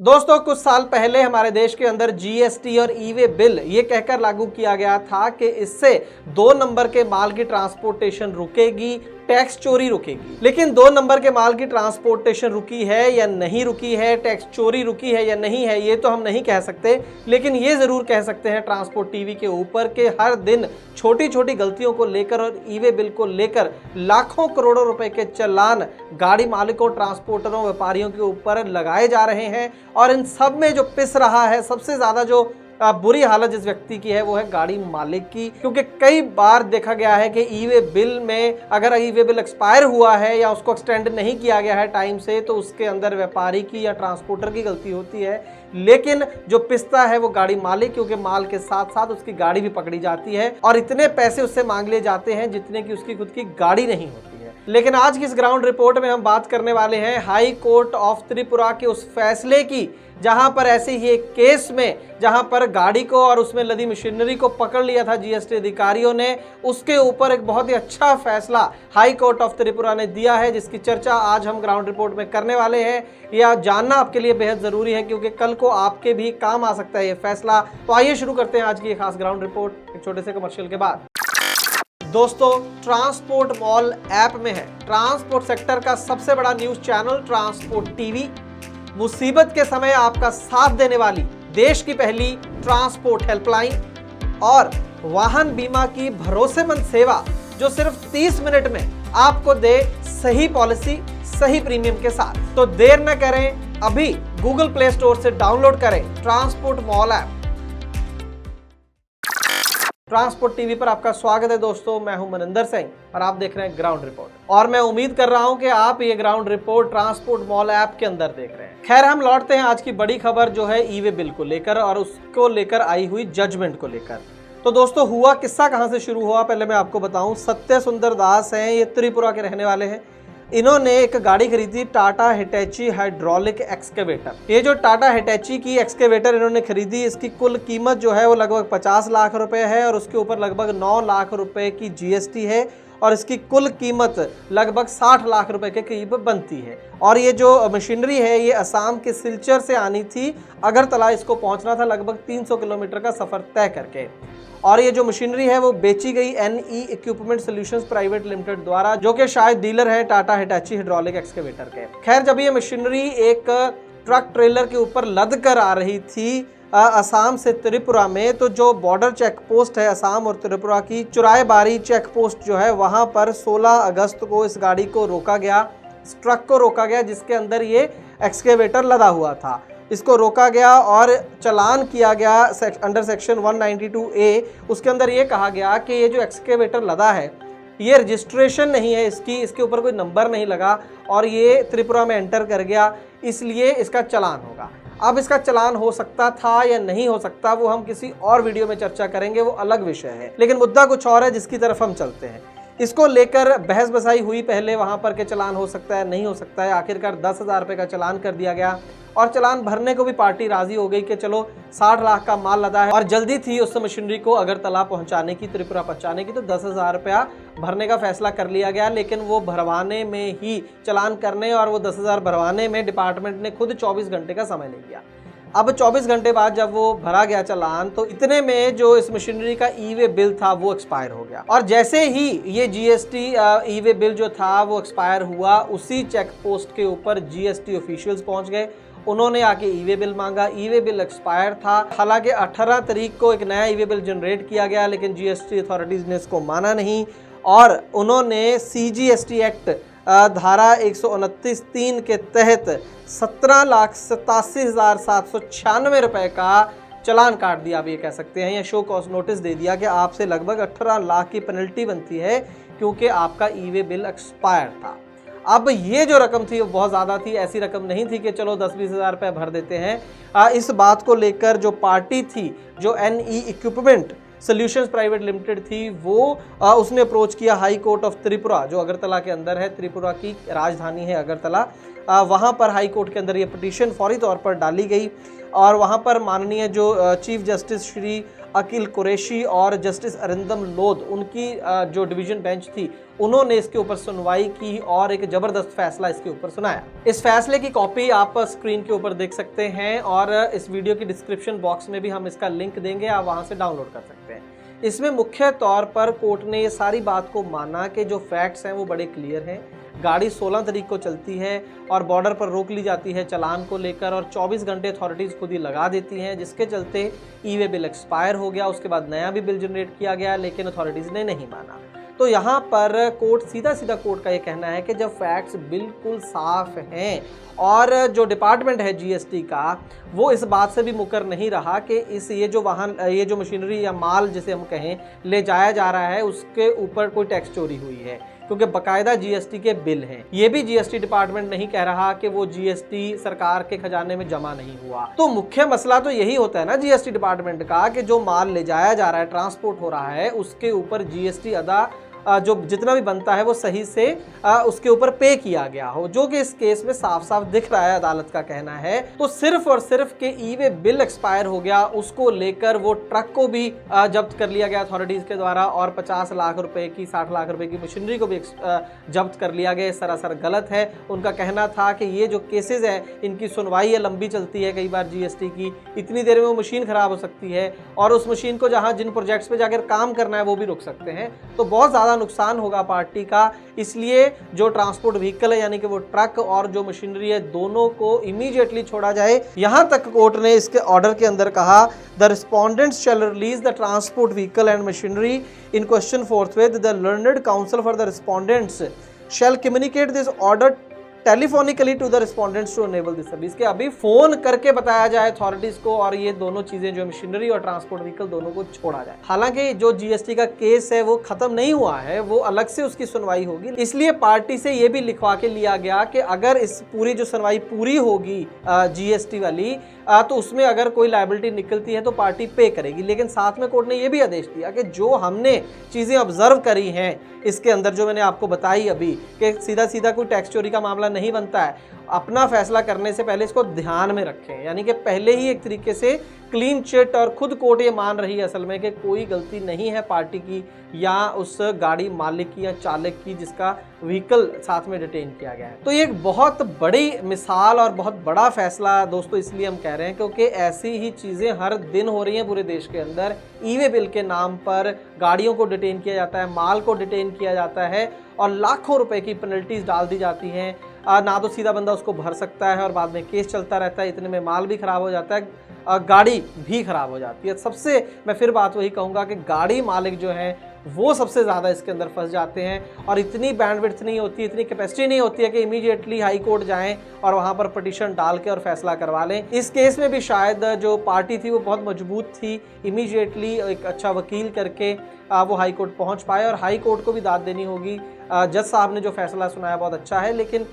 दोस्तों कुछ साल पहले हमारे देश के अंदर जीएसटी और ई वे बिल ये कहकर लागू किया गया था कि इससे 2 नंबर के माल की ट्रांसपोर्टेशन रुकेगी, टैक्स चोरी रुकेगी। लेकिन 2 नंबर के माल की ट्रांसपोर्टेशन रुकी है या नहीं रुकी है, टैक्स चोरी रुकी है या नहीं है, ये तो हम नहीं कह सकते। लेकिन ये जरूर कह सकते हैं ट्रांसपोर्ट टीवी के ऊपर कि हर दिन छोटी छोटी गलतियों को लेकर और ई वे बिल को लेकर लाखों करोड़ों रुपए के चालान गाड़ी मालिकों, ट्रांसपोर्टरों, व्यापारियों के ऊपर लगाए जा रहे हैं। और इन सब में जो पिस रहा है, सबसे ज्यादा जो बुरी हालत जिस व्यक्ति की है वो है गाड़ी मालिक की। क्योंकि कई बार देखा गया है कि ई वे बिल में अगर ई वे बिल एक्सपायर हुआ है या उसको एक्सटेंड नहीं किया गया है टाइम से, तो उसके अंदर व्यापारी की या ट्रांसपोर्टर की गलती होती है। लेकिन जो पिसता है वो गाड़ी मालिक, क्योंकि माल के साथ साथ उसकी गाड़ी भी पकड़ी जाती है और इतने पैसे उससे मांग लिए जाते हैं जितने की उसकी खुद की गाड़ी नहीं होती है। लेकिन आज की इस ग्राउंड रिपोर्ट में हम बात करने वाले हैं हाई कोर्ट ऑफ त्रिपुरा के उस फैसले की, जहां पर ऐसे ही एक केस में जहां पर गाड़ी को और उसमें लदी मशीनरी को पकड़ लिया था जीएसटी अधिकारियों ने, उसके ऊपर एक बहुत ही अच्छा फैसला हाई कोर्ट ऑफ त्रिपुरा ने दिया है, जिसकी चर्चा आज हम ग्राउंड रिपोर्ट में करने वाले हैं। यह जानना आपके लिए बेहद जरूरी है क्योंकि कल को आपके भी काम आ सकता है ये फैसला। तो आइए शुरू करते हैं आज की खास ग्राउंड रिपोर्ट एक छोटे से कमर्शियल के बाद। दोस्तों, ट्रांसपोर्ट मॉल ऐप में है ट्रांसपोर्ट सेक्टर का सबसे बड़ा न्यूज चैनल ट्रांसपोर्ट टीवी। मुसीबत के समय आपका साथ देने वाली देश की पहली ट्रांसपोर्ट हेल्पलाइन और वाहन बीमा की भरोसेमंद सेवा, जो सिर्फ 30 मिनट में आपको दे सही पॉलिसी, सही प्रीमियम के साथ। तो देर न करें, अभी गूगल प्ले स्टोर से डाउनलोड करें transport mall app. Transport TV पर आपका स्वागत है दोस्तों, मैं हूं मनिंदर सिंह और आप देख रहे हैं ग्राउंड रिपोर्ट। और मैं उम्मीद कर रहा हूं कि आप ये ground report transport mall app के अंदर देख रहे हैं। खैर, हम लौटते हैं आज की बड़ी खबर जो है ई वे बिल को लेकर और उसको लेकर आई हुई जजमेंट को लेकर। तो दोस्तों, हुआ किस्सा कहां से शुरू हुआ पहले मैं आपको बताऊं। सत्य सुंदर दास हैं, ये त्रिपुरा के रहने वाले हैं। इन्होंने एक गाड़ी खरीदी, टाटा हिटैची हाइड्रोलिक एक्सकेवेटर। ये जो टाटा हिटैची की एक्सकेवेटर इन्होंने खरीदी, इसकी कुल कीमत जो है वो लगभग 50 लाख रुपए है और उसके ऊपर लगभग 9 लाख रुपए की जीएसटी है और इसकी कुल कीमत लगभग 60 लाख रुपए के करीब बनती है। और ये जो मशीनरी है ये असम के सिलचर से आनी थी, अगरतला इसको पहुंचना था लगभग 300 किलोमीटर का सफर तय करके। और ये जो मशीनरी है वो बेची गई NE equipment solutions private limited द्वारा, जो कि शायद डीलर है टाटा हिटैची हाइड्रोलिक एक्सकेवेटर के। खैर, जब ये मशीनरी एक ट्रक ट्रेलर के ऊपर लद कर आ रही थी असम से त्रिपुरा में, तो जो बॉर्डर चेक पोस्ट है असम और त्रिपुरा की, चुराईबारी चेक पोस्ट जो है, वहां पर 16 अगस्त को इस गाड़ी को रोका गया, इस ट्रक को रोका गया जिसके अंदर ये एक्सकेवेटर लदा हुआ था। इसको रोका गया और चालान किया गया अंडर सेक्शन 192A। उसके अंदर ये कहा गया कि ये जो एक्सकेवेटर लदा है ये रजिस्ट्रेशन नहीं है इसके ऊपर कोई नंबर नहीं लगा और ये त्रिपुरा में एंटर कर गया, इसलिए इसका चालान होगा। अब इसका चालान हो सकता था या नहीं हो सकता, वो हम किसी और वीडियो में चर्चा करेंगे, वो अलग विषय है। लेकिन मुद्दा कुछ और है जिसकी तरफ हम चलते हैं। इसको लेकर बहस बसाई हुई पहले वहां पर के चालान हो सकता है, नहीं हो सकता है। आखिरकार 10,000 रुपये का चालान कर दिया गया और चालान भरने को भी पार्टी राजी हो गई कि चलो 60 लाख का माल लदा है और जल्दी थी उस मशीनरी को अगरतला पहुंचाने की, त्रिपुरा पहुंचाने की, तो 10,000 रुपया भरने का फैसला कर लिया गया। लेकिन वो भरवाने में ही, चालान करने और वो 10,000 भरवाने में डिपार्टमेंट ने खुद 24 घंटे का समय ले लिया। अब 24 घंटे बाद जब वो भरा गया चालान, तो इतने में जो इस मशीनरी का ई वे बिल था वो एक्सपायर हो गया। और जैसे ही ये जीएसटी ई वे बिल जो था वो एक्सपायर हुआ, उसी चेक पोस्ट के ऊपर जीएसटी ऑफिशियल्स पहुंच गए। उन्होंने आके ई वे बिल मांगा, ई वे बिल एक्सपायर था। हालांकि 18 तारीख को एक नया ई वे बिल जनरेट किया गया, लेकिन जीएसटी अथॉरिटीज़ ने इसको माना नहीं और उन्होंने CGST एक्ट धारा 129(3) के तहत 17,87,796 रुपए का चालान काट दिया। आप ये कह सकते हैं, या शो कॉज नोटिस दे दिया कि आपसे लगभग 18 लाख की पेनल्टी बनती है क्योंकि आपका ई वे बिल एक्सपायर था। अब ये जो रकम थी वो बहुत ज़्यादा थी, ऐसी रकम नहीं थी कि चलो 10-20 हज़ार रुपये भर देते हैं। इस बात को लेकर जो पार्टी थी, जो NE equipment solutions private limited थी, वो उसने अप्रोच किया हाई कोर्ट ऑफ त्रिपुरा, जो अगरतला के अंदर है। त्रिपुरा की राजधानी है अगरतला। वहाँ पर हाई कोर्ट के अंदर ये पिटीशन फौरी तौर पर डाली गई और वहाँ पर माननीय जो चीफ जस्टिस श्री अकील कुरैशी और जस्टिस अरिंदम लोध, उनकी जो डिवीजन बेंच थी, उन्होंने इसके ऊपर सुनवाई की और एक जबरदस्त फैसला इसके ऊपर सुनाया। इस फैसले की कॉपी आप स्क्रीन के ऊपर देख सकते हैं और इस वीडियो की डिस्क्रिप्शन बॉक्स में भी हम इसका लिंक देंगे, आप वहां से डाउनलोड कर सकते हैं। इसमें मुख्य तौर पर कोर्ट ने ये सारी बात को माना कि जो फैक्ट्स हैं वो बड़े क्लियर हैं। गाड़ी 16 तारीख को चलती है और बॉर्डर पर रोक ली जाती है चालान को लेकर, और 24 घंटे अथॉरिटीज़ खुद ही लगा देती हैं, जिसके चलते ई-वे बिल एक्सपायर हो गया। उसके बाद नया भी बिल जनरेट किया गया, लेकिन अथॉरिटीज़ ने नहीं माना। तो यहाँ पर कोर्ट सीधा कोर्ट का ये कहना है कि जब फैक्ट्स बिल्कुल साफ हैं और जो डिपार्टमेंट है जीएसटी का, वो इस बात से भी मुकर नहीं रहा कि ये जो वाहन, ये जो मशीनरी या माल जिसे हम कहें ले जाया जा रहा है, उसके ऊपर कोई टैक्स चोरी हुई है, क्योंकि बकायदा जीएसटी के बिल हैं। ये भी जीएसटी डिपार्टमेंट नहीं कह रहा कि वो जीएसटी सरकार के खजाने में जमा नहीं हुआ। तो मुख्य मसला तो यही होता है ना जीएसटी डिपार्टमेंट का, कि जो माल ले जाया जा रहा है, ट्रांसपोर्ट हो रहा है, उसके ऊपर जीएसटी अदा जो जितना भी बनता है वो सही से उसके ऊपर पे किया गया हो, जो कि इस केस में साफ साफ दिख रहा है, अदालत का कहना है। तो सिर्फ और सिर्फ के ई-वे बिल एक्सपायर हो गया, उसको लेकर वो ट्रक को भी जब्त कर लिया गया अथॉरिटीज के द्वारा, और 50 लाख रुपए की, 60 लाख रुपए की मशीनरी को भी जब्त कर लिया गया। सरासर गलत है। उनका कहना था कि ये जो केसेस है, इनकी सुनवाई है लंबी चलती है, कई बार जीएसटी की, इतनी देर में वो मशीन खराब हो सकती है और उस मशीन को जहां जिन प्रोजेक्ट्स पे जाकर काम करना है वो भी रुक सकते हैं, तो बहुत ज़्यादा नुकसान होगा पार्टी का। इसलिए जो ट्रांसपोर्ट व्हीकल है, यानी कि वो ट्रक और जो मशीनरी है, दोनों को इमीडिएटली छोड़ा जाए। यहां तक कोर्ट ने इसके ऑर्डर के अंदर कहा, the respondents shall release the transport vehicle and machinery in question forthwith. The learned counsel for the respondents shall communicate this order telephonically to the respondents to enable this service. के अभी phone करके बताया जाए authorities को, और ये दोनों चीजें जो मशीनरी और ट्रांसपोर्ट व्हीकल दोनों को छोड़ा जाए। हालांकि जो जीएसटी का केस है वो खत्म नहीं हुआ है, वो अलग से उसकी सुनवाई होगी। इसलिए पार्टी से ये भी लिखवा के लिया गया कि अगर इस पूरी जो सुनवाई पूरी होगी जीएसटी वाली, तो उसमें अगर कोई लायबिलिटी निकलती है तो पार्टी पे करेगी। लेकिन साथ में कोर्ट ने यह भी आदेश दिया कि जो हमने चीजें ऑब्जर्व करी हैं इसके अंदर, जो मैंने आपको बताई अभी, कि सीधा सीधा कोई टैक्स चोरी का मामला नहीं बनता है, अपना फैसला करने से पहले इसको ध्यान में रखें। यानी कि पहले ही एक तरीके से क्लीन चिट, और खुद कोर्ट ये मान रही है असल में कि कोई गलती नहीं है पार्टी की या उस गाड़ी मालिक की या चालक की जिसका व्हीकल साथ में डिटेन किया गया है। तो ये एक बहुत बड़ी मिसाल और बहुत बड़ा फैसला दोस्तों इसलिए हम कह रहे हैं क्योंकि ऐसी ही चीज़ें हर दिन हो रही हैं पूरे देश के अंदर। ई-वे बिल के नाम पर गाड़ियों को डिटेन किया जाता है, माल को डिटेन किया जाता है और लाखों रुपए की पेनल्टीज डाल दी जाती हैं। ना तो सीधा बंदा उसको भर सकता है और बाद में केस चलता रहता है, इतने में माल भी खराब हो जाता है, गाड़ी भी खराब हो जाती है। सबसे मैं फिर बात वही कहूँगा कि गाड़ी मालिक जो हैं वो सबसे ज़्यादा इसके अंदर फंस जाते हैं, और इतनी बैंडविड्थ नहीं होती, इतनी कैपेसिटी नहीं होती है कि इमीडिएटली हाई कोर्ट जाएं और वहाँ पर पिटीशन डाल के और फैसला करवा लें। इस केस में भी शायद जो पार्टी थी वो बहुत मजबूत थी, इमीडिएटली एक अच्छा वकील करके वो हाई कोर्ट पहुँच पाए, और हाई कोर्ट को भी दाद देनी होगी। जज साहब ने जो फैसला सुनाया बहुत अच्छा है, लेकिन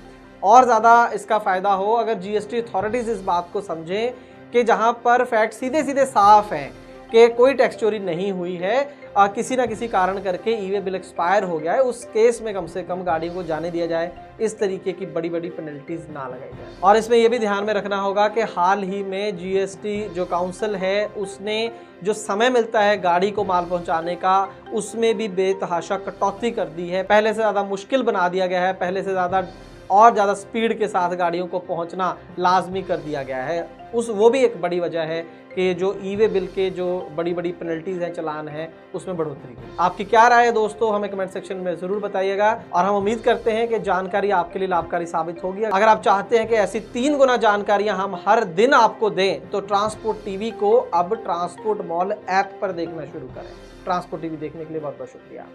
और ज़्यादा इसका फ़ायदा हो अगर जीएसटी अथॉरिटीज़ इस बात को समझें कि जहाँ पर फैक्ट सीधे सीधे साफ हैं कि कोई टैक्स चोरी नहीं हुई है, किसी ना किसी कारण करके ई-वे बिल एक्सपायर हो गया है, उस केस में कम से कम गाड़ियों को जाने दिया जाए, इस तरीके की बड़ी बड़ी पेनल्टीज ना लगाई जाए। और इसमें यह भी ध्यान में रखना होगा कि हाल ही में जीएसटी जो काउंसिल है उसने जो समय मिलता है गाड़ी को माल पहुंचाने का, उसमें भी बेतहाशा कटौती कर दी है। पहले से ज़्यादा मुश्किल बना दिया गया है, पहले से ज़्यादा स्पीड के साथ गाड़ियों को पहुंचना लाजमी कर दिया गया है। वो भी एक बड़ी वजह है कि जो ई-वे बिल के जो बड़ी बड़ी पेनल्टीज हैं, चालान हैं, उसमें बढ़ोतरी हुई। आपकी क्या राय है दोस्तों, हमें कमेंट सेक्शन में ज़रूर बताइएगा, और हम उम्मीद करते हैं कि जानकारी आपके लिए लाभकारी साबित होगी। अगर आप चाहते हैं कि ऐसी 3 गुना जानकारियां हम हर दिन आपको दें, तो ट्रांसपोर्ट टीवी को अब ट्रांसपोर्ट मॉल ऐप पर देखना शुरू करें। ट्रांसपोर्ट टीवी देखने के लिए बहुत बहुत शुक्रिया।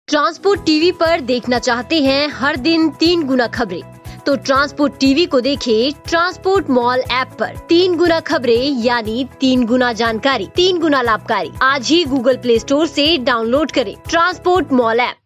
ट्रांसपोर्ट टीवी पर देखना चाहते हैं हर दिन 3 गुना खबरें, तो ट्रांसपोर्ट टीवी को देखें ट्रांसपोर्ट मॉल ऐप पर। 3 गुना खबरें यानी 3 गुना जानकारी, 3 गुना लाभकारी। आज ही गूगल प्ले स्टोर से डाउनलोड करें ट्रांसपोर्ट मॉल ऐप।